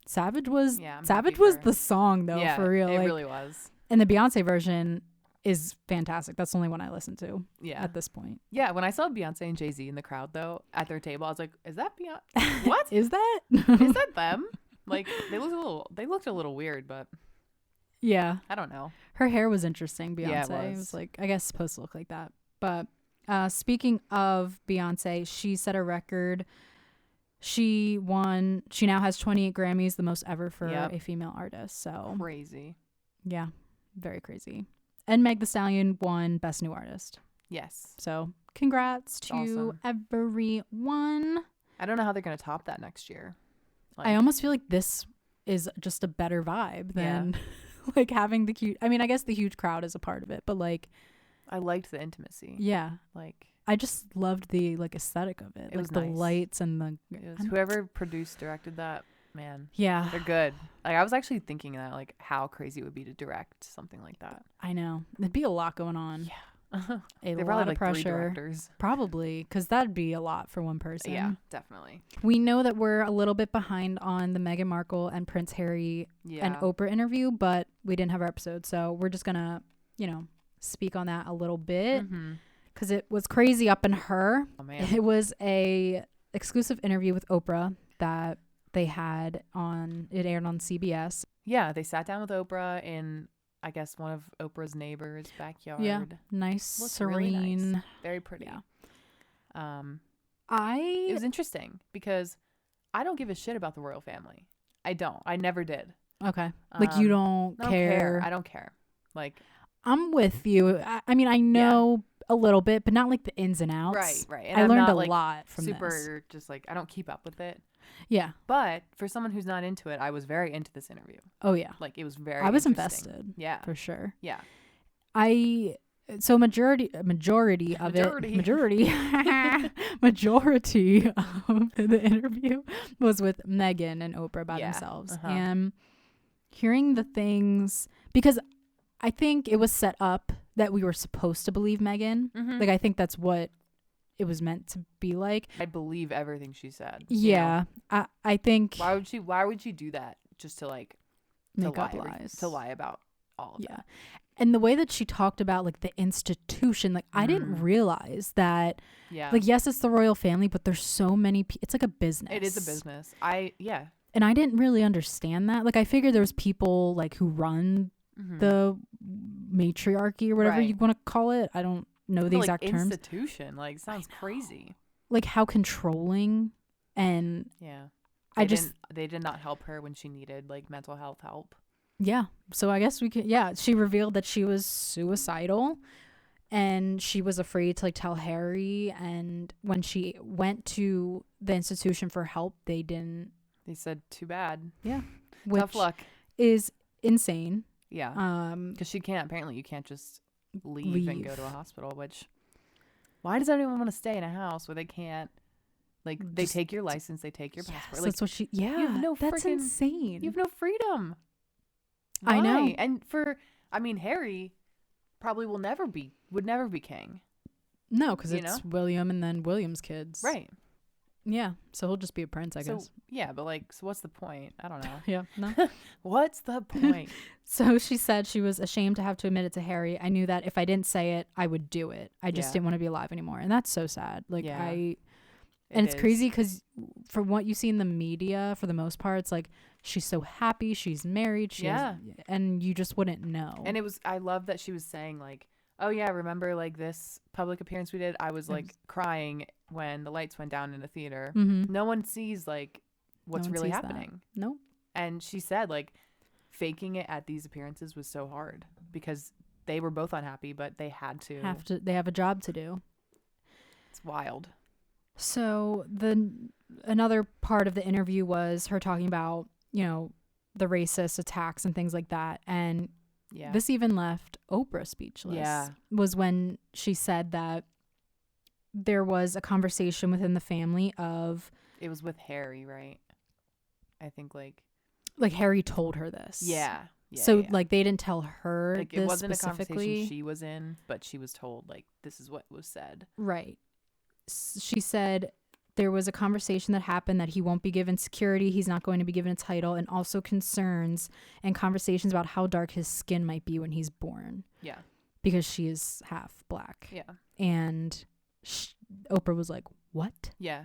Savage was the song though, for real. It like, really was. And the Beyonce version is fantastic. That's the only one I listen to at this point. Yeah, when I saw Beyonce and Jay-Z in the crowd though at their table, I was like, is that Beyonce? What? Is that? Is that them? Like they looked a little weird, but yeah, I don't know. Her hair was interesting, Beyonce. Yeah, it was like, I guess supposed to look like that. But speaking of Beyonce, she set a record. She now has 28 Grammys, the most ever for a female artist. So crazy. Yeah, very crazy. And Meg Thee Stallion won Best New Artist. Yes. So congrats to everyone. I don't know how they're going to top that next year. Like, I almost feel like this is just a better vibe than like having the cute. I mean, I guess the huge crowd is a part of it, but like, I liked the intimacy. Yeah. Like, I just loved the like aesthetic of it. It was the nice. Lights and the whoever produced, directed that, man. Yeah. They're good. Like, I was actually thinking that like how crazy it would be to direct something like that. I know. There'd be a lot going on. Yeah. They lot probably of like 3 pressure. directors. Probably, because that'd be a lot for one person. Yeah, definitely. We know that we're a little bit behind on the Meghan Markle and Prince Harry and Oprah interview, but we didn't have our episode, so we're just gonna, speak on that a little bit because it was crazy up in her. Oh man, it was a exclusive interview with Oprah that they had on. It aired on CBS. Yeah, they sat down with Oprah in, I guess, one of Oprah's neighbors' backyard. Yeah, nice, Looks serene, really nice. Very pretty. Yeah. It was interesting because I don't give a shit about the royal family. I don't. I never did. Okay. Like you don't care. I don't care. Like I'm with you. I mean, I know a little bit, but not like the ins and outs. Right. And I I'm learned not, a like, lot from super this. just like I don't keep up with it. Yeah. But for someone who's not into it, I was very into this interview. Oh yeah. Like it was very. I was interesting. invested. Yeah. For sure. Yeah. So majority of majority of the interview was with Meghan and Oprah by themselves. And hearing the things, because I think it was set up that we were supposed to believe Meghan. Mm-hmm. I think that's what it was meant to be like. I believe everything she said. Yeah. I think why would she do that just to like make up lies, to lie about all of that? And the way that she talked about like the institution, like I didn't realize that. Yeah. Like yes, it's the royal family, but there's so many. It's like a business. It is a business. And I didn't really understand that. Like I figured there was people like who run the matriarchy or whatever you want to call it. I don't know the exact terms. Institution, like sounds crazy. Like how controlling and they did not help her when she needed like mental health help. Yeah. So I guess we could, she revealed that she was suicidal and she was afraid to like tell Harry. And when she went to the institution for help, they said, too bad. Yeah. Tough luck. Is insane. Yeah. Because apparently you can't just leave and go to a hospital, which why does everyone want to stay in a house where they can't, like, they take your license, they take your passport. Like, that's what you have that's insane. You have no freedom. Why? I know. And Harry probably would never be king. No, because it's William and then William's kids. Right. Yeah. So he'll just be a prince, I guess. Yeah, but like, so what's the point? I don't know. Yeah. No. What's the point? So she said she was ashamed to have to admit it to Harry. I knew that if I didn't say it, I would do it. I just didn't want to be alive anymore. And that's so sad. Like it's crazy because from what you see in the media, for the most part, it's like she's so happy, she's married, and you just wouldn't know. And I love that she was saying like, oh yeah, remember like this public appearance we did? I was like crying when the lights went down in the theater. Mm-hmm. No one sees like what's really happening. No. And she said like faking it at these appearances was so hard because they were both unhappy, but they had to. They have a job to do. It's wild. So another part of the interview was her talking about, the racist attacks and things like that. And this even left Oprah speechless. Yeah. Was when she said that there was a conversation within the family of. It was with Harry, right? I think like Harry told her this. Yeah. So like they didn't tell her like this it wasn't specifically. A conversation she was in, but she was told like this is what was said. Right. She said there was a conversation that happened that he won't be given security, he's not going to be given a title, and also concerns and conversations about how dark his skin might be when he's born. Yeah. Because she is half black. Yeah. And Oprah was like, what? Yeah.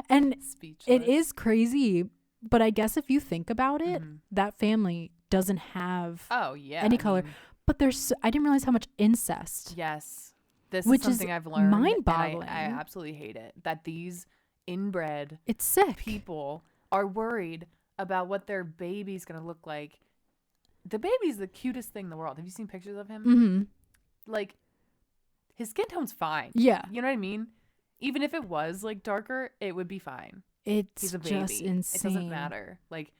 And speechless. It is crazy, but I guess if you think about it, that family doesn't have any color. But I didn't realize how much incest. Yes. This is something I've learned. Mind-boggling. I absolutely hate it. That these inbred it's sick. People are worried about what their baby's going to look like. The baby's the cutest thing in the world. Have you seen pictures of him? Mm-hmm. Like, his skin tone's fine. Yeah. You know what I mean? Even if it was, like, darker, it would be fine. He's a baby. Just insane. It doesn't matter. Like,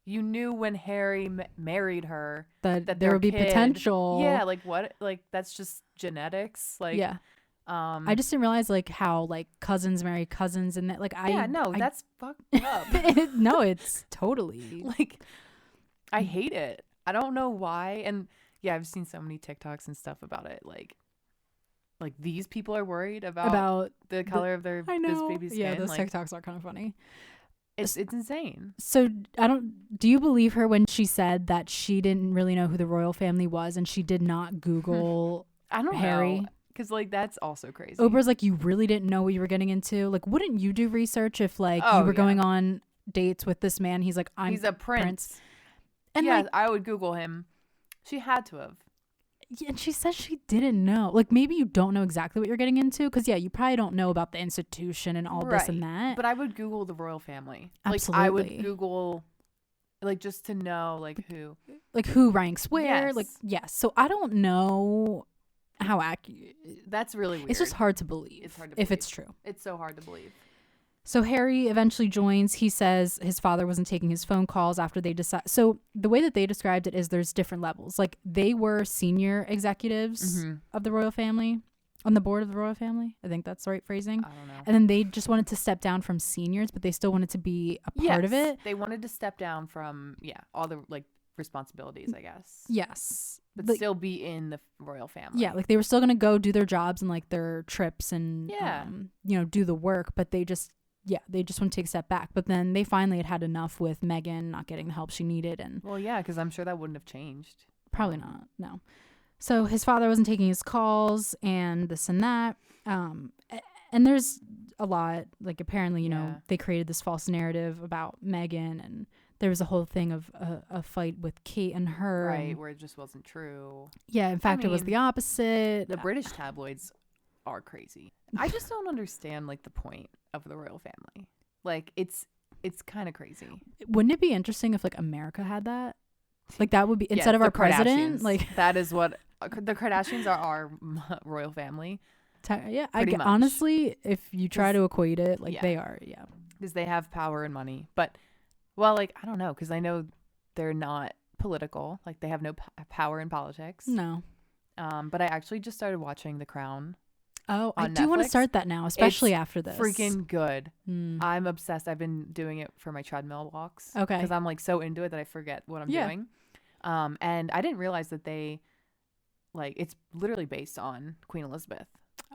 you knew when Harry married her that there would be potential. Yeah, like what? Like that's just genetics. Like I just didn't realize like how like cousins marry cousins and that like that's fucked up. No, it's totally like I hate it. I don't know why. And yeah, I've seen so many TikToks and stuff about it. Like like these people are worried about the color of this baby's skin. Yeah, those like, TikToks are kind of funny. It's insane. So do you believe her when she said that she didn't really know who the royal family was and she did not Google I don't Harry? know. Because, like, that's also crazy. Oprah's like, you really didn't know what you were getting into? Like, wouldn't you do research if, like, you were going on dates with this man? He's like, he's a prince. And yeah, like, I would Google him. She had to have. Yeah, and she says she didn't know. Like, maybe you don't know exactly what you're getting into. Because, yeah, you probably don't know about the institution and all this and that. But I would Google the royal family. Absolutely. Like, I would Google, like, just to know, like, who. Like, who ranks where. Yes. Like, yes. So, I don't know how accurate. That's really weird. It's just hard to believe. It's hard to believe. If it's true. It's so hard to believe. So Harry eventually joins. He says his father wasn't taking his phone calls after they decide. So the way that they described it is there's different levels. Like they were senior executives of the royal family, on the board of the royal family. I think that's the right phrasing. I don't know. And then they just wanted to step down from seniors, but they still wanted to be a part of it. They wanted to step down from, all the like responsibilities, I guess. Yes. But like, still be in the royal family. Yeah, like they were still going to go do their jobs and like their trips and, do the work, but they just want to take a step back. But then they finally had enough with Meghan not getting the help she needed. And well, yeah, because I'm sure that wouldn't have changed. Probably not, no. So his father wasn't taking his calls and this and that. And there's a lot, like apparently, they created this false narrative about Meghan, and there was a whole thing of a fight with Kate and her. Right, where it just wasn't true. Yeah, in fact, it was the opposite. The British tabloids are crazy. I just don't understand, like, the point of the royal family. Like, it's kind of crazy. Wouldn't it be interesting if, like, America had that? Like, that would be, instead of our president? Like, that is what, the Kardashians are our royal family. Yeah, honestly, if you try to equate it, like, they are, because they have power and money. But, well, like, I don't know, because I know they're not political. Like, they have no power in politics. No. But I actually just started watching The Crown. Oh, I do want to start that now, especially after this. Freaking good. I'm obsessed. I've been doing it for my treadmill walks. Okay. Because I'm, like, so into it that I forget what I'm doing. And I didn't realize that it's literally based on Queen Elizabeth.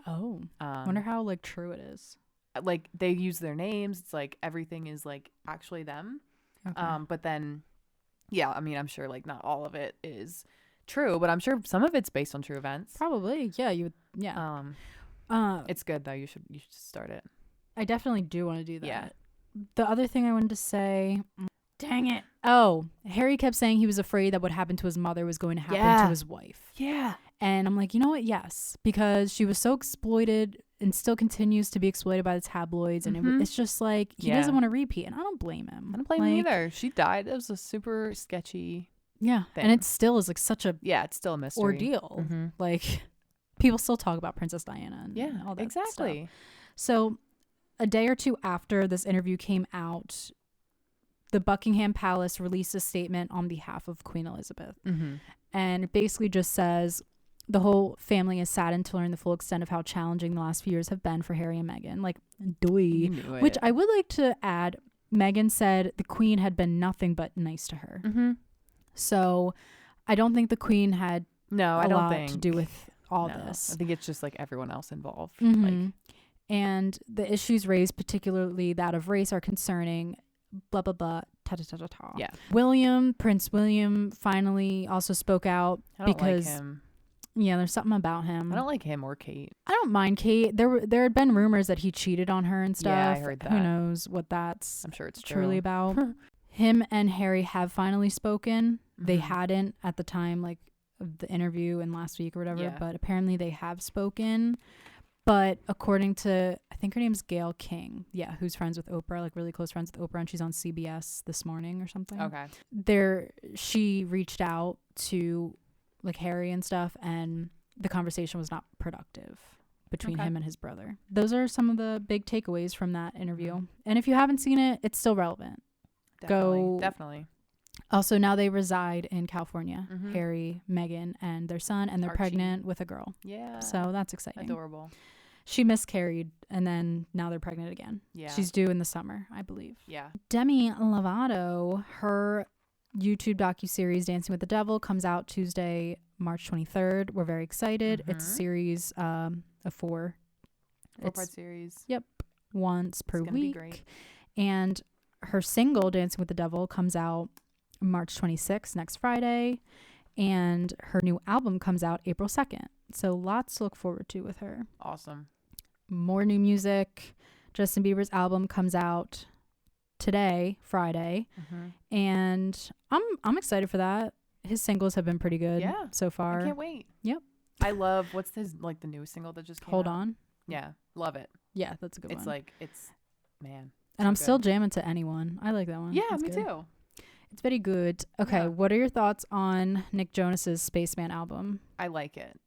Oh. Wonder how, like, true it is. Like, they use their names. It's like everything is, like, actually them. Okay. But then, I mean, I'm sure, like, not all of it is true, but I'm sure some of it's based on true events. Probably. Yeah, you would. Yeah. It's good, though. You should start it. I definitely do want to do that. Yeah. The other thing I wanted to say, dang it. Oh, Harry kept saying he was afraid that what happened to his mother was going to happen to his wife. Yeah. And I'm like, you know what? Yes, because she was so exploited and still continues to be exploited by the tabloids. And it's just like, he doesn't want to repeat. And I don't blame him. I don't blame him either. She died. It was a super sketchy thing. And it still is like such a it's still a mystery. Ordeal. Like, people still talk about Princess Diana and all that stuff. So a day or two after this interview came out, the Buckingham Palace released a statement on behalf of Queen Elizabeth. And it basically just says, the whole family is saddened to learn the full extent of how challenging the last few years have been for Harry and Meghan. Like, which I would like to add, Meghan said the Queen had been nothing but nice to her. So I don't think the Queen had a lot to do with all this. I think it's just like everyone else involved. And the issues raised, particularly that of race, are concerning. Blah blah blah. Ta ta ta ta ta. Yeah. Prince William, finally also spoke out because like him. Yeah, there's something about him. I don't like him or Kate. I don't mind Kate. There had been rumors that he cheated on her and stuff. Yeah, I heard that. Who knows what that's? I'm sure it's truly about. Him and Harry have finally spoken. They hadn't at the time, like, of the interview and last week or whatever, but apparently they have spoken. But according to, I think her name's Gayle King, who's friends with Oprah, like really close friends with Oprah, and she's on CBS this morning or something. Okay. She reached out to, like, Harry and stuff, and the conversation was not productive between him and his brother. Those are some of the big takeaways from that interview. And if you haven't seen it, it's still relevant. Definitely. Also, now they reside in California, Harry, Meghan, and their son, and they're pregnant with a girl. Yeah. So that's exciting. Adorable. She miscarried, and then now they're pregnant again. Yeah. She's due in the summer, I believe. Yeah. Demi Lovato, her YouTube docuseries Dancing with the Devil comes out Tuesday, March 23rd. We're very excited. It's a series a 4-part series. Yep. Once per It's gonna be week. great. And her single, Dancing with the Devil, comes out March 26th, next Friday. And her new album comes out April 2nd. So lots to look forward to with her. Awesome. More new music. Justin Bieber's album comes out today, Friday. And I'm excited for that. His singles have been pretty good so far. I can't wait. Yep. I love, what's his, like, the newest single that just came Hold out? On. Yeah. Love it. Yeah, that's a good one. It's like, it's, man. And I'm still jamming to Anyone. I like that one. Yeah, That's me good. too. It's very good. Okay, what are your thoughts on Nick Jonas's Spaceman album? I like it.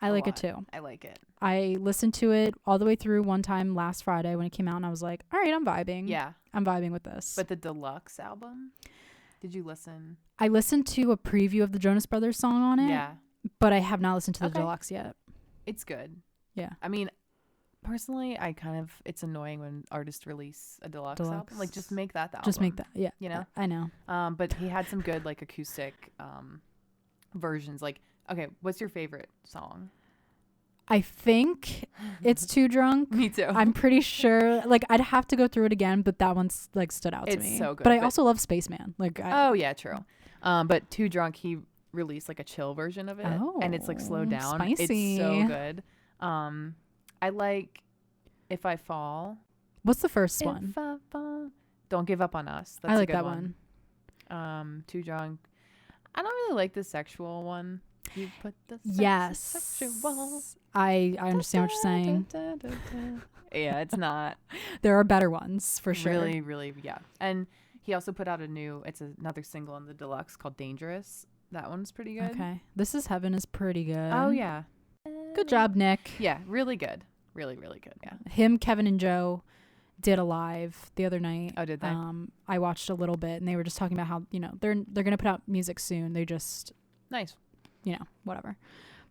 I like it too. I like it. I listened to it all the way through one time last Friday when it came out, and I was like, all right, I'm vibing. Yeah. I'm vibing with this. But the deluxe album, did you listen? I listened to a preview of the Jonas Brothers song on it. Yeah. But I have not listened to the deluxe yet. It's good. Yeah. I mean, personally, it's annoying when artists release a deluxe album. Like, just make that the album. Just make that. Yeah. You know? I know. But he had some good, like, acoustic versions. Like, okay, what's your favorite song? I think it's Too Drunk. Me too. I'm pretty sure. Like, I'd have to go through it again, but that one's like stood out to me. It's so good. But I also love Spaceman. Like, oh yeah, true. But Too Drunk, he released like a chill version of it, and it's like slowed down. Spicy. It's so good. I like If I Fall. What's the first one? If I Fall. Don't Give Up on Us. That's I like a good that one. Too Drunk. I don't really like the sexual one. You put the sexual. I understand what you're saying. Yeah, it's not. There are better ones for sure. Really, really, yeah. And he also put out it's another single in the deluxe called Dangerous. That one's pretty good. Okay. This Is Heaven is pretty good. Oh, yeah. Good job, Nick. Yeah, really good. Really, really good. Yeah. Him, Kevin, and Joe did a live the other night. Oh, did they? I watched a little bit, and they were just talking about how, they're going to put out music soon. They just... Nice. Whatever.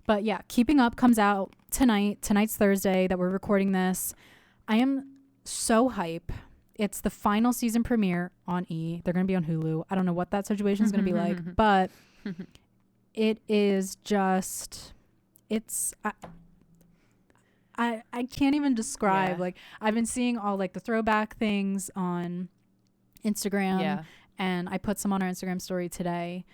But yeah, Keeping Up comes out tonight. Tonight's Thursday that we're recording this. I am so hype. It's the final season premiere on E. They're going to be on Hulu. I don't know what that situation is going to be like, but it is just, I can't even describe. Like, I've been seeing all like the throwback things on Instagram, and I put some on our Instagram story today.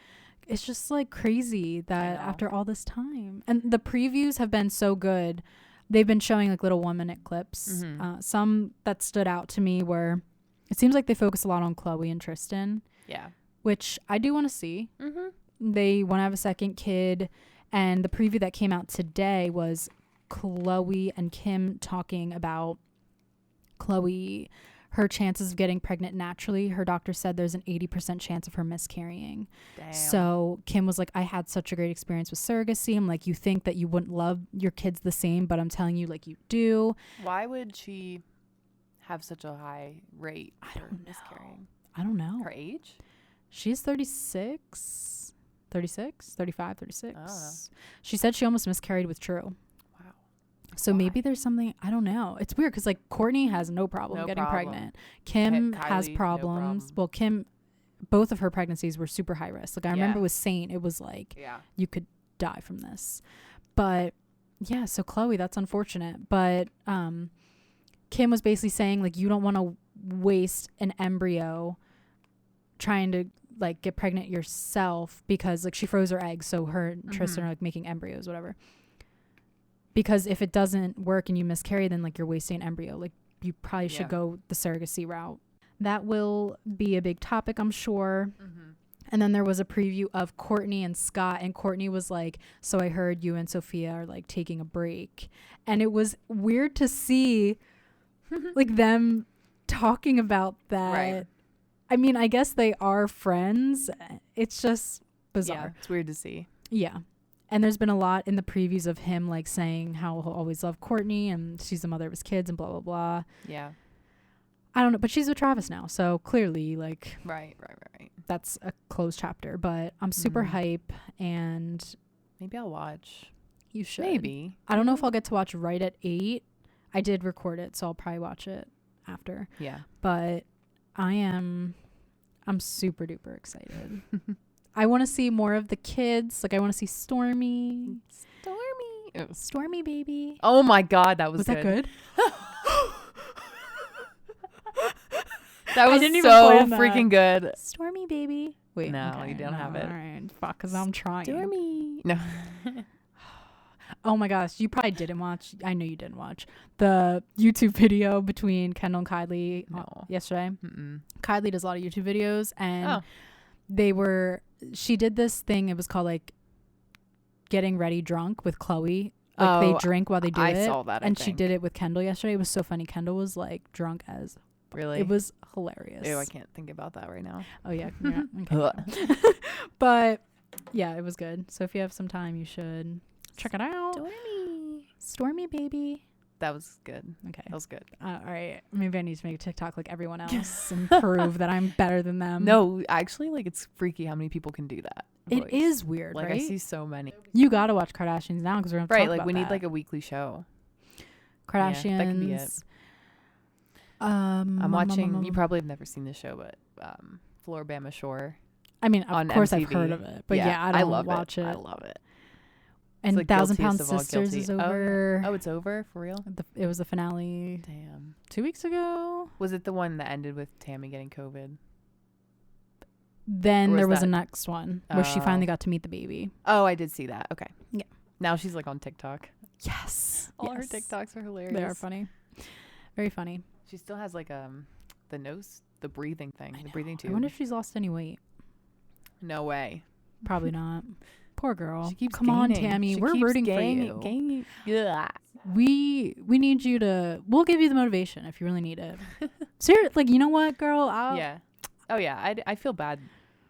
It's just like crazy that after all this time, and the previews have been so good. They've been showing like little 1-minute clips. Some that stood out to me were, it seems like they focus a lot on Chloe and Tristan. Yeah. Which I do want to see. They want to have a second kid. And the preview that came out today was Chloe and Kim talking about Chloe, her chances of getting pregnant naturally. Her doctor said there's an 80% chance of her miscarrying. Damn. So Kim was like, I had such a great experience with surrogacy. I'm like, you think that you wouldn't love your kids the same, but I'm telling you, like, you do. Why would she have such a high rate for miscarrying? I don't know. Her age? She's 36, 35, 36. I don't know. She said she almost miscarried with True. So maybe there's something, I don't know. It's weird because like Courtney has no problem getting pregnant. Kim has problems. Well, Kim, both of her pregnancies were super high risk. Like I remember with Saint, it was like you could die from this. But yeah, so Chloe, that's unfortunate. But Kim was basically saying like you don't want to waste an embryo trying to like get pregnant yourself, because like she froze her eggs, so her and Tristan are like making embryos, whatever. Because if it doesn't work and you miscarry, then like you're wasting an embryo. Like you probably should go the surrogacy route. That will be a big topic, I'm sure. And then there was a preview of Courtney and Scott, and Courtney was like, so I heard you and Sophia are like taking a break. And it was weird to see like them talking about that. Right. I mean, I guess they are friends. It's just bizarre. Yeah, it's weird to see. Yeah. And there's been a lot in the previews of him like saying how he'll always love Courtney and she's the mother of his kids and blah, blah, blah. Yeah. I don't know. But she's with Travis now. So clearly like. Right. That's a closed chapter. But I'm super hype, and. Maybe I'll watch. You should. Maybe. I don't know if I'll get to watch right at 8. I did record it, so I'll probably watch it after. Yeah. But I'm super duper excited. I want to see more of the kids. Like I want to see Stormy. Stormy baby. Oh my God, that was that good? That was didn't even so plan that. freaking good. Stormy baby. Wait, No, okay, you don't have it. All right, fuck, because I'm trying. Stormy. No. Oh my gosh, you probably didn't watch. I know you didn't watch the YouTube video between Kendall and Kaitlyn yesterday. Kaitlyn does a lot of YouTube videos, and she did this thing. It was called like getting ready drunk with Chloe. Like they drink while they do it. I saw that. And she did it with Kendall yesterday. It was so funny. Kendall was like drunk as. Really? It was hilarious. Ew, I can't think about that right now. Oh yeah. Okay. But yeah, it was good. So if you have some time, you should check it out. Stormy baby. That was good. Okay. That was good. All right. Maybe I need to make a TikTok like everyone else and prove that I'm better than them. No, actually, like it's freaky how many people can do that. It is weird, like, right? I see so many. You got to watch Kardashians now because we're going to talk about we need that. like a weekly show. Kardashians. Yeah, that can be it. I'm watching. You probably have never seen this show, but Floribama Shore. I mean, of course MTV. I've heard of it, but yeah, I don't watch it. I love it. And like 1,000 Pound Sisters is over. Oh, it's over for real? It was the finale. Damn. 2 weeks ago. Was it the one that ended with Tammy getting COVID? Then there was a next one where she finally got to meet the baby. Oh, I did see that. Okay. Yeah. Now she's like on TikTok. Yes. All her TikToks are hilarious. They are funny. Very funny. She still has like the breathing thing, the breathing tube. I wonder if she's lost any weight. No way. Probably not. Poor girl. She keeps Come gaining. on, Tammy. She We're keeps rooting gaining, for you. Yeah. We need you to. We'll give you the motivation if you really need it. Seriously, like, you know what, girl? Yeah. Oh yeah. I feel bad.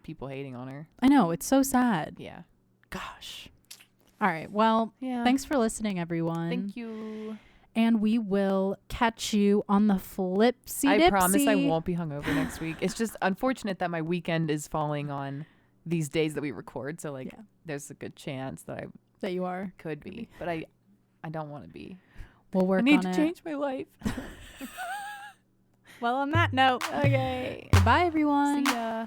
People hating on her. I know, it's so sad. Yeah. Gosh. All right. Well, thanks for listening, everyone. Thank you. And we will catch you on the flipsy-dipsy. I promise I won't be hungover next week. It's just unfortunate that my weekend is falling on these days that we record. So like, there's a good chance that you are. Could be, but I don't want to be. We'll work on it. I need to change my life. Well, on that note. Okay. Goodbye, everyone. See ya.